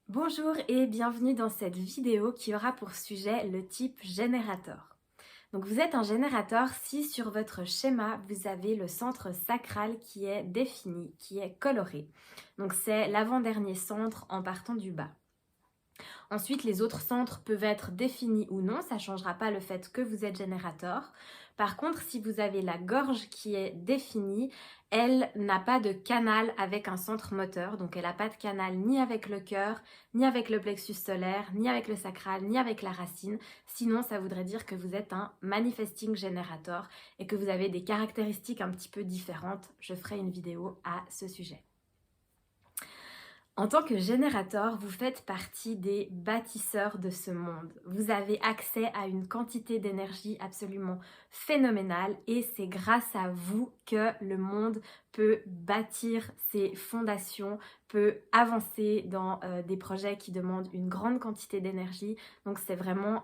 Bonjour et bienvenue dans cette vidéo qui aura pour sujet le type générateur. Donc vous êtes un générateur si sur votre schéma vous avez le centre sacral qui est défini, qui est coloré. Donc c'est l'avant-dernier centre en partant du bas. Ensuite, les autres centres peuvent être définis ou non, ça ne changera pas le fait que vous êtes générateur. Par contre, si vous avez la gorge qui est définie, elle n'a pas de canal avec un centre moteur, donc elle n'a pas de canal ni avec le cœur, ni avec le plexus solaire, ni avec le sacral, ni avec la racine. Sinon, ça voudrait dire que vous êtes un manifesting générateur et que vous avez des caractéristiques un petit peu différentes. Je ferai une vidéo à ce sujet. En tant que générateur, vous faites partie des bâtisseurs de ce monde. Vous avez accès à une quantité d'énergie absolument phénoménale et c'est grâce à vous que le monde peut bâtir ses fondations, peut avancer dans des projets qui demandent une grande quantité d'énergie. Donc c'est vraiment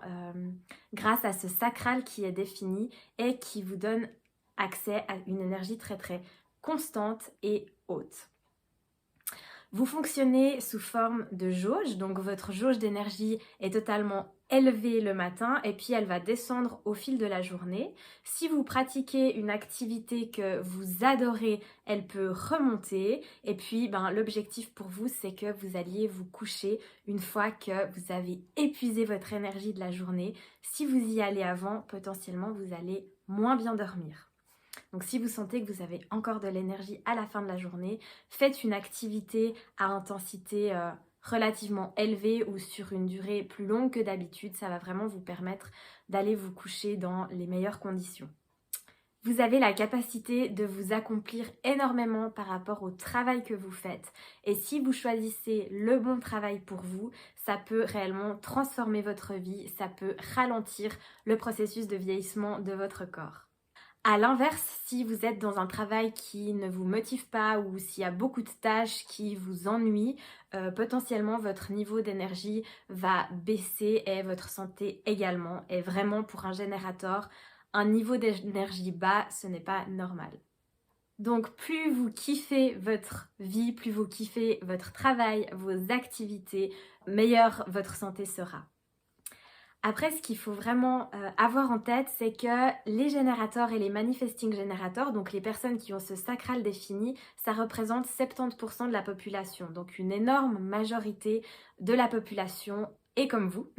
grâce à ce sacral qui est défini et qui vous donne accès à une énergie très très constante et haute. Vous fonctionnez sous forme de jauge, donc votre jauge d'énergie est totalement élevée le matin et puis elle va descendre au fil de la journée. Si vous pratiquez une activité que vous adorez, elle peut remonter et puis l'objectif pour vous c'est que vous alliez vous coucher une fois que vous avez épuisé votre énergie de la journée. Si vous y allez avant, potentiellement vous allez moins bien dormir. Donc si vous sentez que vous avez encore de l'énergie à la fin de la journée, faites une activité à intensité relativement élevée ou sur une durée plus longue que d'habitude. Ça va vraiment vous permettre d'aller vous coucher dans les meilleures conditions. Vous avez la capacité de vous accomplir énormément par rapport au travail que vous faites. Et si vous choisissez le bon travail pour vous, ça peut réellement transformer votre vie, ça peut ralentir le processus de vieillissement de votre corps. À l'inverse, si vous êtes dans un travail qui ne vous motive pas ou s'il y a beaucoup de tâches qui vous ennuient, potentiellement votre niveau d'énergie va baisser et votre santé également. Et vraiment pour un générateur, un niveau d'énergie bas, ce n'est pas normal. Donc plus vous kiffez votre vie, plus vous kiffez votre travail, vos activités, meilleure votre santé sera. Après, ce qu'il faut vraiment avoir en tête, c'est que les générateurs et les manifesting générateurs, donc les personnes qui ont ce sacral défini, ça représente 70% de la population. Donc une énorme majorité de la population, et comme vous,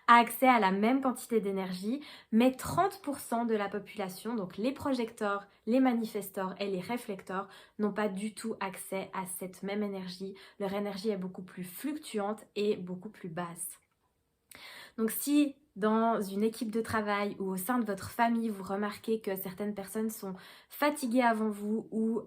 a accès à la même quantité d'énergie, mais 30% de la population, donc les projecteurs, les manifesteurs et les réflecteurs, n'ont pas du tout accès à cette même énergie. Leur énergie est beaucoup plus fluctuante et beaucoup plus basse. Donc si dans une équipe de travail ou au sein de votre famille, vous remarquez que certaines personnes sont fatiguées avant vous ou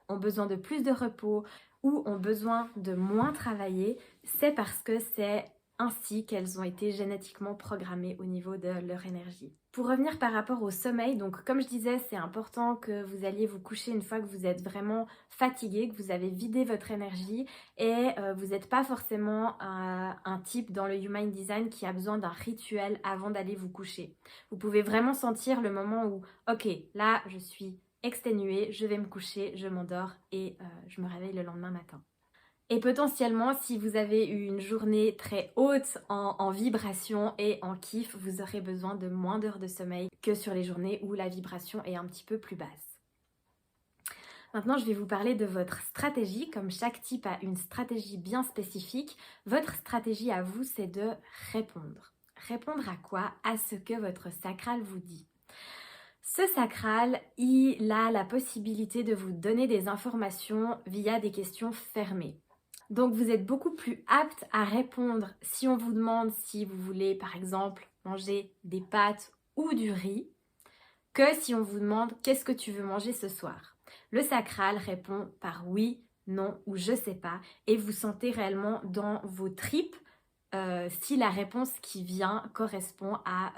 ont besoin de plus de repos ou ont besoin de moins travailler, c'est parce que c'est ainsi qu'elles ont été génétiquement programmées au niveau de leur énergie. Pour revenir par rapport au sommeil, donc comme je disais, c'est important que vous alliez vous coucher une fois que vous êtes vraiment fatigué, que vous avez vidé votre énergie et vous n'êtes pas forcément un type dans le Human Design qui a besoin d'un rituel avant d'aller vous coucher. Vous pouvez vraiment sentir le moment où, ok, là je suis exténuée, je vais me coucher, je m'endors et je me réveille le lendemain matin. Et potentiellement, si vous avez eu une journée très haute en vibration et en kiff, vous aurez besoin de moins d'heures de sommeil que sur les journées où la vibration est un petit peu plus basse. Maintenant, je vais vous parler de votre stratégie. Comme chaque type a une stratégie bien spécifique, votre stratégie à vous, c'est de répondre. Répondre à quoi? À ce que votre sacral vous dit. Ce sacral, il a la possibilité de vous donner des informations via des questions fermées. Donc vous êtes beaucoup plus apte à répondre si on vous demande si vous voulez par exemple manger des pâtes ou du riz que si on vous demande qu'est-ce que tu veux manger ce soir. Le sacral répond par oui, non ou je sais pas et vous sentez réellement dans vos tripes si la réponse qui vient correspond à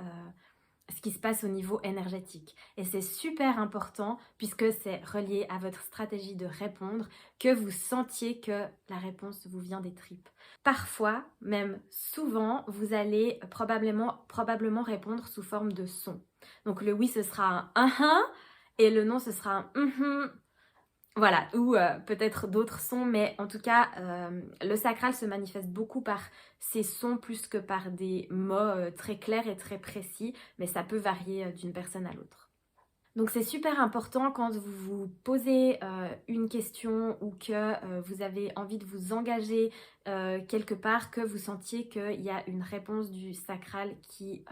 ce qui se passe au niveau énergétique. Et c'est super important puisque c'est relié à votre stratégie de répondre que vous sentiez que la réponse vous vient des tripes. Parfois, même souvent, vous allez probablement répondre sous forme de son. Donc le oui ce sera un et le non ce sera un Voilà, ou peut-être d'autres sons, mais en tout cas, le sacral se manifeste beaucoup par ces sons plus que par des mots très clairs et très précis, mais ça peut varier d'une personne à l'autre. Donc c'est super important quand vous vous posez une question ou que vous avez envie de vous engager quelque part, que vous sentiez qu'il y a une réponse du sacral qui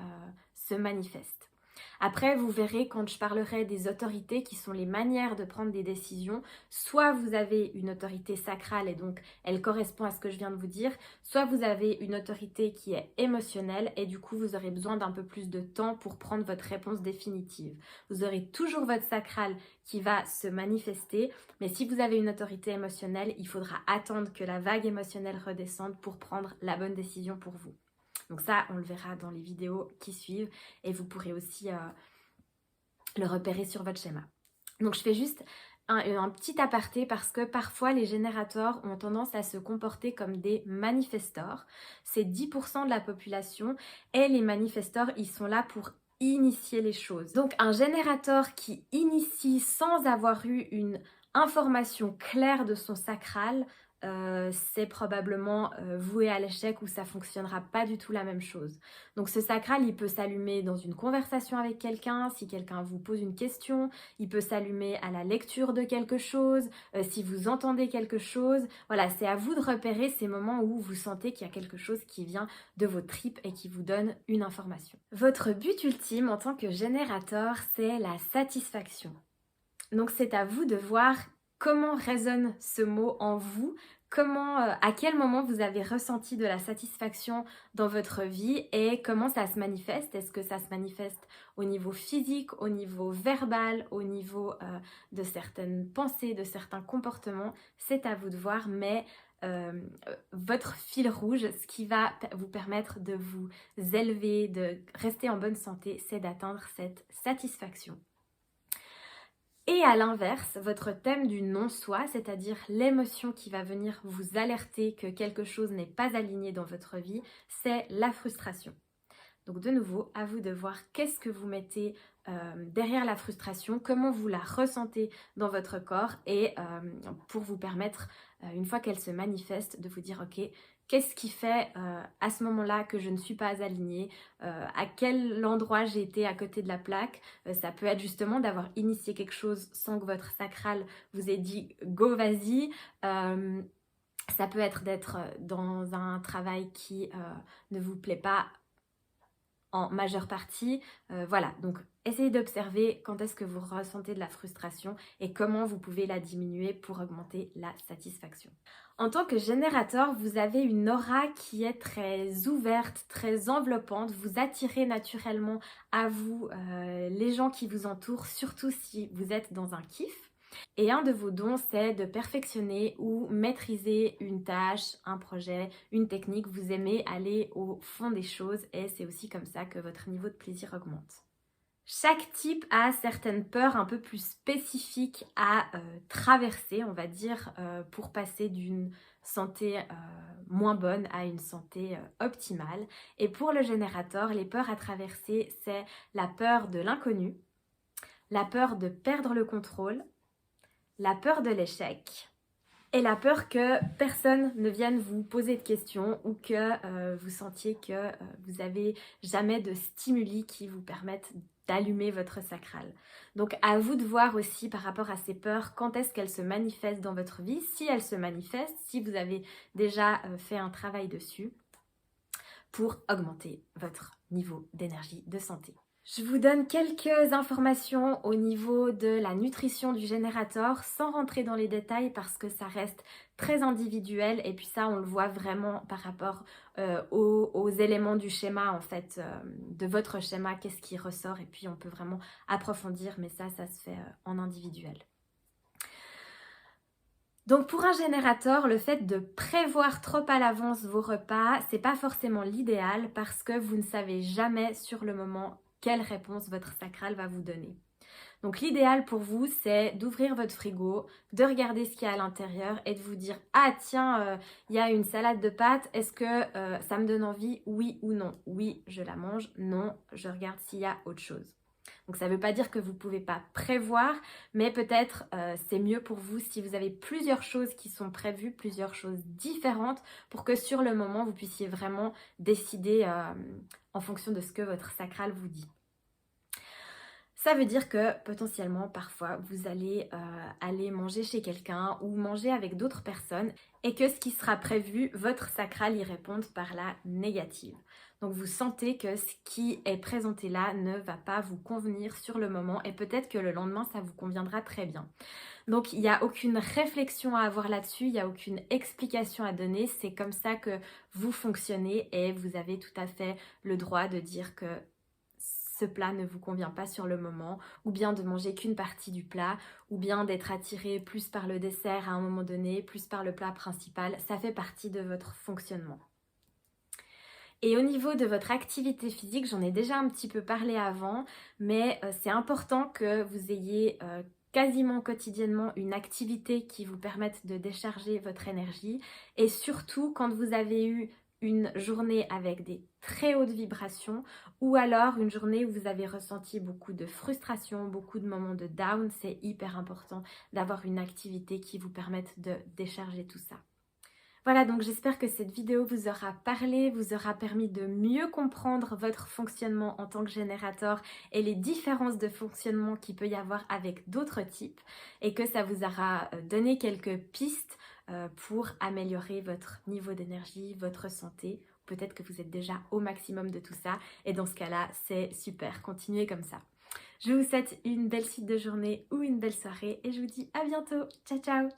se manifeste. Après, vous verrez quand je parlerai des autorités qui sont les manières de prendre des décisions, soit vous avez une autorité sacrale et donc elle correspond à ce que je viens de vous dire, soit vous avez une autorité qui est émotionnelle et du coup vous aurez besoin d'un peu plus de temps pour prendre votre réponse définitive. Vous aurez toujours votre sacral qui va se manifester, mais si vous avez une autorité émotionnelle, il faudra attendre que la vague émotionnelle redescende pour prendre la bonne décision pour vous. Donc ça, on le verra dans les vidéos qui suivent et vous pourrez aussi le repérer sur votre schéma. Donc je fais juste un petit aparté parce que parfois les générateurs ont tendance à se comporter comme des manifestors. C'est 10% de la population et les manifestors, ils sont là pour initier les choses. Donc un générateur qui initie sans avoir eu une information claire de son sacral, c'est probablement voué à l'échec ou ça fonctionnera pas du tout la même chose. Donc ce sacral, il peut s'allumer dans une conversation avec quelqu'un, si quelqu'un vous pose une question, il peut s'allumer à la lecture de quelque chose, si vous entendez quelque chose. Voilà, c'est à vous de repérer ces moments où vous sentez qu'il y a quelque chose qui vient de vos tripes et qui vous donne une information. Votre but ultime en tant que générateur, c'est la satisfaction. Donc c'est à vous de voir comment résonne ce mot en vous, à quel moment vous avez ressenti de la satisfaction dans votre vie et comment ça se manifeste. Est-ce que ça se manifeste au niveau physique, au niveau verbal, au niveau de certaines pensées, de certains comportements? C'est à vous de voir, mais votre fil rouge, ce qui va vous permettre de vous élever, de rester en bonne santé, c'est d'atteindre cette satisfaction. Et à l'inverse, votre thème du non-soi, c'est-à-dire l'émotion qui va venir vous alerter que quelque chose n'est pas aligné dans votre vie, c'est la frustration. Donc de nouveau, à vous de voir qu'est-ce que vous mettez derrière la frustration, comment vous la ressentez dans votre corps et pour vous permettre, une fois qu'elle se manifeste, de vous dire ok, qu'est-ce qui fait à ce moment-là que je ne suis pas alignée, à quel endroit j'ai été à côté de la plaque. Ça peut être justement d'avoir initié quelque chose sans que votre sacral vous ait dit go vas-y. Ça peut être d'être dans un travail qui ne vous plaît pas en majeure partie. Voilà, donc essayez d'observer quand est-ce que vous ressentez de la frustration et comment vous pouvez la diminuer pour augmenter la satisfaction. En tant que générateur, vous avez une aura qui est très ouverte, très enveloppante. Vous attirez naturellement à vous les gens qui vous entourent, surtout si vous êtes dans un kiff. Et un de vos dons, c'est de perfectionner ou maîtriser une tâche, un projet, une technique. Vous aimez aller au fond des choses et c'est aussi comme ça que votre niveau de plaisir augmente. Chaque type a certaines peurs un peu plus spécifiques à traverser, on va dire, pour passer d'une santé moins bonne à une santé optimale. Et pour le générateur, les peurs à traverser, c'est la peur de l'inconnu, la peur de perdre le contrôle, la peur de l'échec et la peur que personne ne vienne vous poser de questions ou que vous sentiez que vous n'avez jamais de stimuli qui vous permettent d'allumer votre sacral. Donc à vous de voir aussi par rapport à ces peurs, quand est-ce qu'elles se manifestent dans votre vie, si elles se manifestent, si vous avez déjà fait un travail dessus pour augmenter votre niveau d'énergie, de santé. Je vous donne quelques informations au niveau de la nutrition du générateur sans rentrer dans les détails parce que ça reste très individuel et puis ça on le voit vraiment par rapport aux éléments du schéma en fait, de votre schéma, qu'est-ce qui ressort et puis on peut vraiment approfondir mais ça se fait en individuel. Donc pour un générateur, le fait de prévoir trop à l'avance vos repas, c'est pas forcément l'idéal parce que vous ne savez jamais sur le moment quelle réponse votre sacral va vous donner. Donc l'idéal pour vous, c'est d'ouvrir votre frigo, de regarder ce qu'il y a à l'intérieur et de vous dire « Ah tiens, il y a une salade de pâtes, est-ce que ça me donne envie? Oui ou non? Oui, je la mange. Non, je regarde s'il y a autre chose. » Donc ça ne veut pas dire que vous ne pouvez pas prévoir, mais peut-être c'est mieux pour vous si vous avez plusieurs choses qui sont prévues, plusieurs choses différentes, pour que sur le moment, vous puissiez vraiment décider en fonction de ce que votre sacral vous dit. Ça veut dire que potentiellement, parfois, vous allez aller manger chez quelqu'un ou manger avec d'autres personnes et que ce qui sera prévu, votre sacral y réponde par la négative. Donc vous sentez que ce qui est présenté là ne va pas vous convenir sur le moment et peut-être que le lendemain, ça vous conviendra très bien. Donc il n'y a aucune réflexion à avoir là-dessus, il n'y a aucune explication à donner, c'est comme ça que vous fonctionnez et vous avez tout à fait le droit de dire que ce plat ne vous convient pas sur le moment, ou bien de manger qu'une partie du plat, ou bien d'être attiré plus par le dessert à un moment donné, plus par le plat principal, ça fait partie de votre fonctionnement. Et au niveau de votre activité physique, j'en ai déjà un petit peu parlé avant, mais c'est important que vous ayez quasiment quotidiennement une activité qui vous permette de décharger votre énergie. Et surtout, quand vous avez eu une journée avec des très hautes vibrations ou alors une journée où vous avez ressenti beaucoup de frustration, beaucoup de moments de down, c'est hyper important d'avoir une activité qui vous permette de décharger tout ça. Voilà, donc j'espère que cette vidéo vous aura parlé, vous aura permis de mieux comprendre votre fonctionnement en tant que générateur et les différences de fonctionnement qu'il peut y avoir avec d'autres types et que ça vous aura donné quelques pistes pour améliorer votre niveau d'énergie, votre santé. Peut-être que vous êtes déjà au maximum de tout ça et dans ce cas-là, c'est super, continuez comme ça. Je vous souhaite une belle suite de journée ou une belle soirée et je vous dis à bientôt. Ciao ciao!